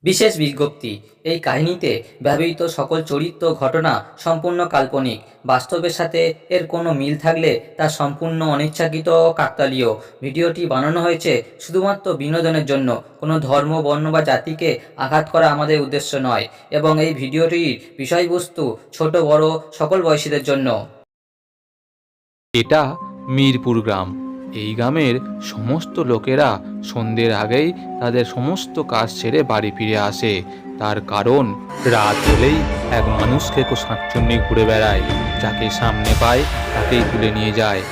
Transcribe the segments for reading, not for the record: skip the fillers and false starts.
বিশেষ বিজ্ঞপ্তি। এই কাহিনীতে ব্যবহৃত সকল চরিত্র ঘটনা সম্পূর্ণ কাল্পনিক। বাস্তবের সাথে এর কোনো মিল থাকলে তা সম্পূর্ণ অনিচ্ছাকৃত ও কাকতালীয়। ভিডিওটি বানানো হয়েছে শুধুমাত্র বিনোদনের জন্য। কোনো ধর্ম, বর্ণ বা জাতিকে আঘাত করা আমাদের উদ্দেশ্য নয় এবং এই ভিডিওটির বিষয়বস্তু ছোট বড় সকল বয়সীদের জন্য। এটা মিরপুর গ্রাম। এই গ্রামের সমস্ত লোকেরা সন্ধ্যের আগেই তাদের সমস্ত কাজ ছেড়ে বাড়ি ফিরে আসে। তার কারণ রাত হলেই এক মানুষকে শাঁকচুন্নি ঘুরে বেড়ায়, যাকে সামনে পায় তাকেই তুলে নিয়ে যায়।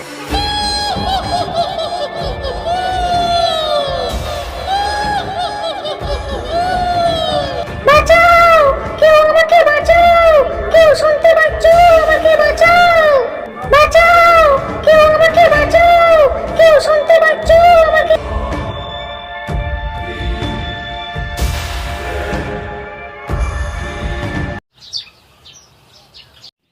বাঁচাও! কেউ আমাকে বাঁচাও! কেউ শুনতে পাচ্ছ? আমাকে বাঁচাও! বাঁচাও! কেউ আমাকে বাঁচাও! কেউ শুনতে পাচ্ছ? আমাকে।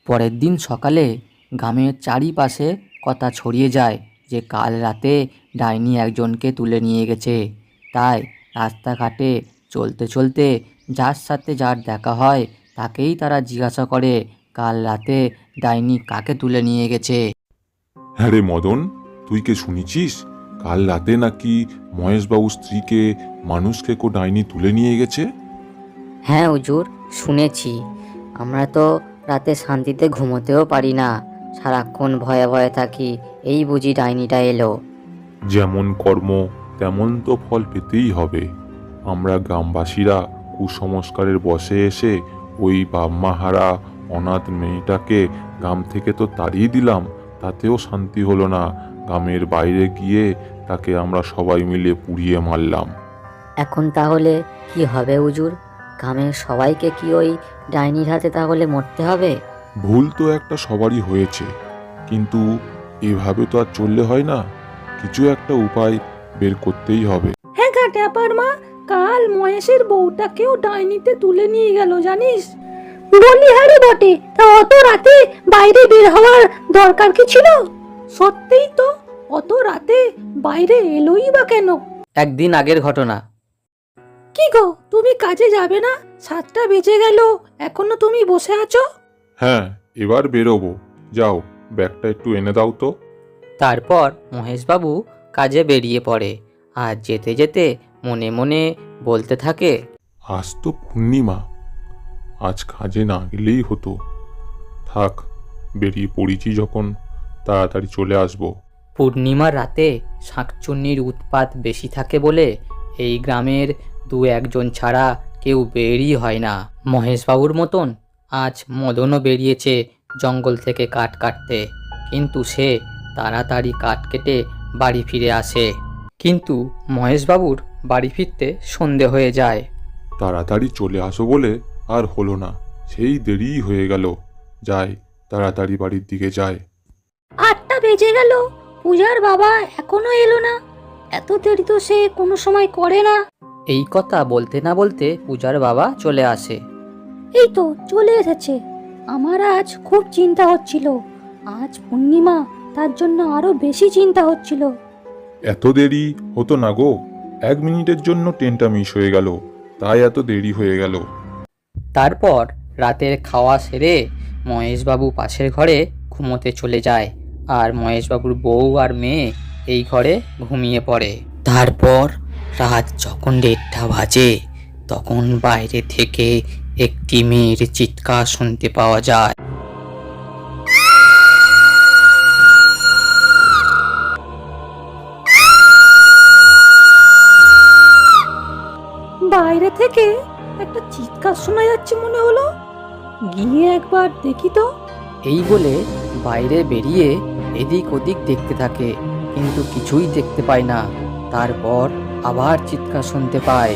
পরের দিন সকালে গ্রামের চারিপাশে কথা ছড়িয়ে যায় যে কাল রাতে ডাইনি একজনকে তুলে নিয়ে গেছে। তাই রাস্তাঘাটে চলতে চলতে যার সাথে যার দেখা হয় তাকেই তারা জিজ্ঞাসা করে কাল রাতে ডাইনি কাকে তুলে নিয়ে গেছে। হ্যাঁ রে মদন, তুই কে শুনেছিস কাল রাতে নাকি মহেশবাবুর স্ত্রীকে মানুষকে ডাইনি তুলে নিয়ে গেছে? হ্যাঁ হুজুর, শুনেছি। আমরা তো রাতে শান্তিতে ঘুমোতেও পারি না, সারাক্ষণ ভয়ে ভয়ে থাকি। এই বুঝি ডাইনিটা এলো। যেমন কর্ম তেমন তো ফল পেতেই হবে। আমরা গ্রামবাসীরা কুসংস্কারের বশে এসে ওই বাপমাহারা অনাথ মেয়েটাকে গ্রাম থেকে তো তাড়িয়ে দিলাম, তাতেও শান্তি হলো না। গ্রামের বাইরে গিয়ে তাকে আমরা সবাই মিলে পুড়িয়ে মারলাম। এখন তাহলে কি হবে হুজুর? গ্রামের সবাইকে কি ওই ডাইনির হাতে তাহলে মরতে হবে? ভুল তো একটা সবারই হয়েছে, কিন্তু এভাবে তো আর চললে হয় না। কিছু একটা উপায় বের করতেই হবে। হ্যাঁ ঘাটাপার মা, কাল মহেশের বউটাকেও ডাইনিতে তুলে নিয়ে গেল জানিস? বলিহারি বটে, তা অত রাতে বাইরে বের হওয়ার দরকার কি ছিল? সত্যিই তো, অত রাতে বাইরে এলোই বা কেন? একদিন আগের ঘটনা। কি গো, তুমি কাজে যাবে না? 7টা বেজে গেল, এখনো তুমি বসে আছো? হ্যাঁ, এবার বেরোবো। যাও, ব্যাগটা একটু এনে দাও তো। তারপর মহেশবাবু কাজে বেরিয়ে পড়ে আর যেতে যেতে মনে মনে বলতে থাকে, আজ তো পূর্ণিমা, আজ কাজে না গেলেই হতো। থাক, বেরিয়ে পড়েছি যখন, তাড়াতাড়ি চলে আসবো। পূর্ণিমার রাতে শাঁকচুন্নির উৎপাত বেশি থাকে বলে এই গ্রামের 2-1 জন ছাড়া কেউ বেরই হয় না। মহেশবাবুর মতন আজ মদনও বেরিয়েছে জঙ্গল থেকে কাঠ কাটতে, কিন্তু সে তাড়াতাড়ি কাঠ কেটে বাড়ি ফিরে আসে। কিন্তু মহেশবাবুর বাড়ি ফিরতে সন্ধে হয়ে যায়। তাড়াতাড়ি চলে আসো বলে আর হলো না, সেই দেরিই হয়ে গেল। যাই, তাড়াতাড়ি বাড়ির দিকে যাই। 8টা বেজে গেল, পূজার বাবা এখনো এলো না। এত দেরি তো সে কোনো সময় করে না। এই কথা বলতে না বলতে পূজার বাবা চলে আসে। এই তো চলে এসেছে। আমার আজ খুব চিন্তা হচ্ছিল, আজ পূর্ণিমা, তার জন্য আরো বেশি চিন্তা হচ্ছিল। এত দেরি হতো না গো, 1 মিনিটের জন্য ট্রেনটা মিস হয়ে গেল, তাই এত দেরি হয়ে গেল। তারপর রাতের খাওয়া সেরে মহেশবাবু পাশের ঘরে ঘুমোতে চলে যায় আর মহেশবাবুর বউ আর মেয়ে এই ঘরে ঘুমিয়ে পড়ে। তারপর রাত যখন 1:30 বাজে তখন বাইরে থেকে একটি মেয়ের চিৎকার শুনতে পাওয়া যায়। বাইরে থেকে একটা চিৎকার শোনা যাচ্ছে মনে হলো, গিয়ে একবার দেখি তো। এই বলে বাইরে বেরিয়ে এদিক ওদিক দেখতে থাকে, কিন্তু কিছুই দেখতে পায় না। তারপর আবার চিৎকার শুনতে পায়।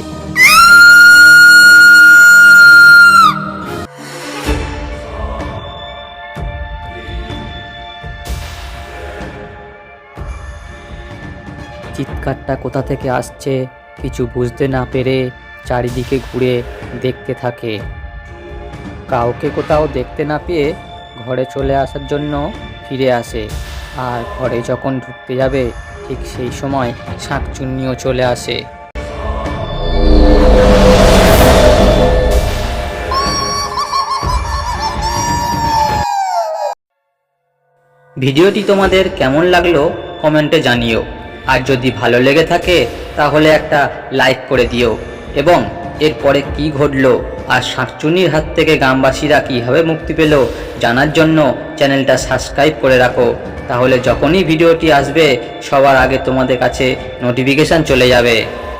চিৎকারটা কোথা থেকে আসছে কিছু বুঝতে না পেরে চারিদিকে ঘুরে দেখতে থাকে। কাউকে কোথাও দেখতে না পেয়ে ঘরে চলে আসার জন্য ফিরে আসে, আর ঘরে যখন ঢুকতে যাবে ঠিক সেই সময় শাঁকচুন্নিও চলে আসে। ভিডিওটি তোমাদের কেমন লাগলো কমেন্টে জানিও। আর যদি ভালো লেগে থাকে তাহলে একটা লাইক করে দিও এবং এরপরে কি ঘটলো আর শাকচুন্নির হাত থেকে গ্রামবাসীরা কীভাবে মুক্তি পেল জানার জন্য চ্যানেলটা সাবস্ক্রাইব করে রাখো। তাহলে যখনই ভিডিওটি আসবে সবার আগে তোমাদের কাছে নোটিফিকেশান চলে যাবে।